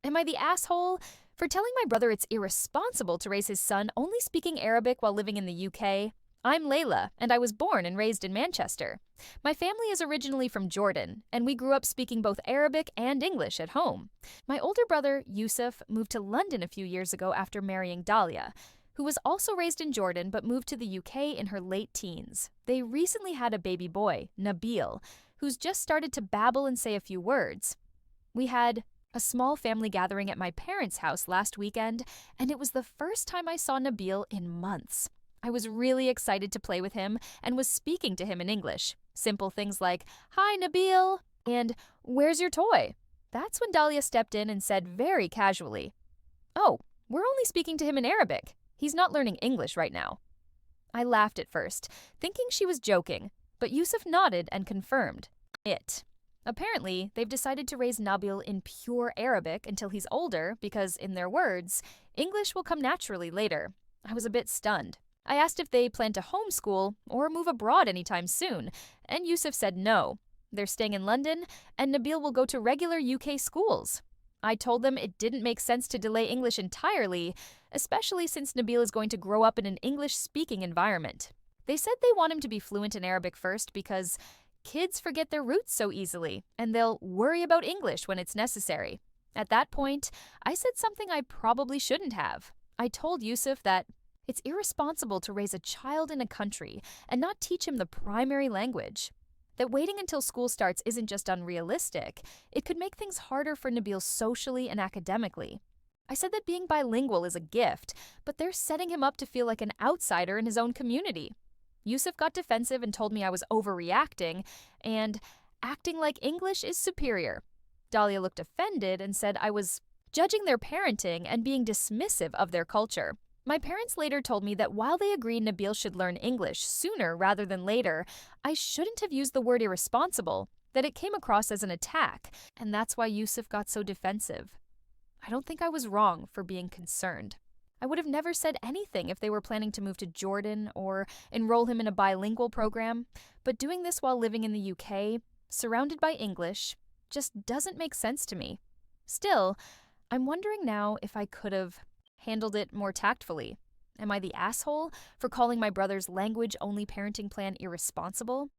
Am I the asshole for telling my brother it's irresponsible to raise his son only speaking Arabic while living in the UK? I'm Layla, and I was born and raised in Manchester. My family is originally from Jordan, and we grew up speaking both Arabic and English at home. My older brother, Yusuf, moved to London a few years ago after marrying Dahlia, who was also raised in Jordan but moved to the UK in her late teens. They recently had a baby boy, Nabil, who's just started to babble and say a few words. We had a small family gathering at my parents' house last weekend, and it was the first time I saw Nabil in months. I was really excited to play with him and was speaking to him in English. Simple things like, "Hi, Nabil," and "Where's your toy?" That's when Dahlia stepped in and said very casually, "Oh, we're only speaking to him in Arabic. He's not learning English right now." I laughed at first, thinking she was joking, but Yusuf nodded and confirmed it. Apparently, they've decided to raise Nabil in pure Arabic until he's older because, in their words, English will come naturally later. I was a bit stunned. I asked if they plan to homeschool or move abroad anytime soon, and Yusuf said no. They're staying in London, and Nabil will go to regular UK schools. I told them it didn't make sense to delay English entirely, especially since Nabil is going to grow up in an English-speaking environment. They said they want him to be fluent in Arabic first because kids forget their roots so easily, and they'll worry about English when it's necessary. At that point, I said something I probably shouldn't have. I told Yusuf that it's irresponsible to raise a child in a country and not teach him the primary language. That waiting until school starts isn't just unrealistic, it could make things harder for Nabil socially and academically. I said that being bilingual is a gift, but they're setting him up to feel like an outsider in his own community. Yusuf got defensive and told me I was overreacting and acting like English is superior. Dahlia looked offended and said I was judging their parenting and being dismissive of their culture. My parents later told me that while they agree Nabil should learn English sooner rather than later, I shouldn't have used the word irresponsible, that it came across as an attack, and that's why Yusuf got so defensive. I don't think I was wrong for being concerned. I would have never said anything if they were planning to move to Jordan or enroll him in a bilingual program, but doing this while living in the UK, surrounded by English, just doesn't make sense to me. Still, I'm wondering now if I could have handled it more tactfully. Am I the asshole for calling my brother's language-only parenting plan irresponsible?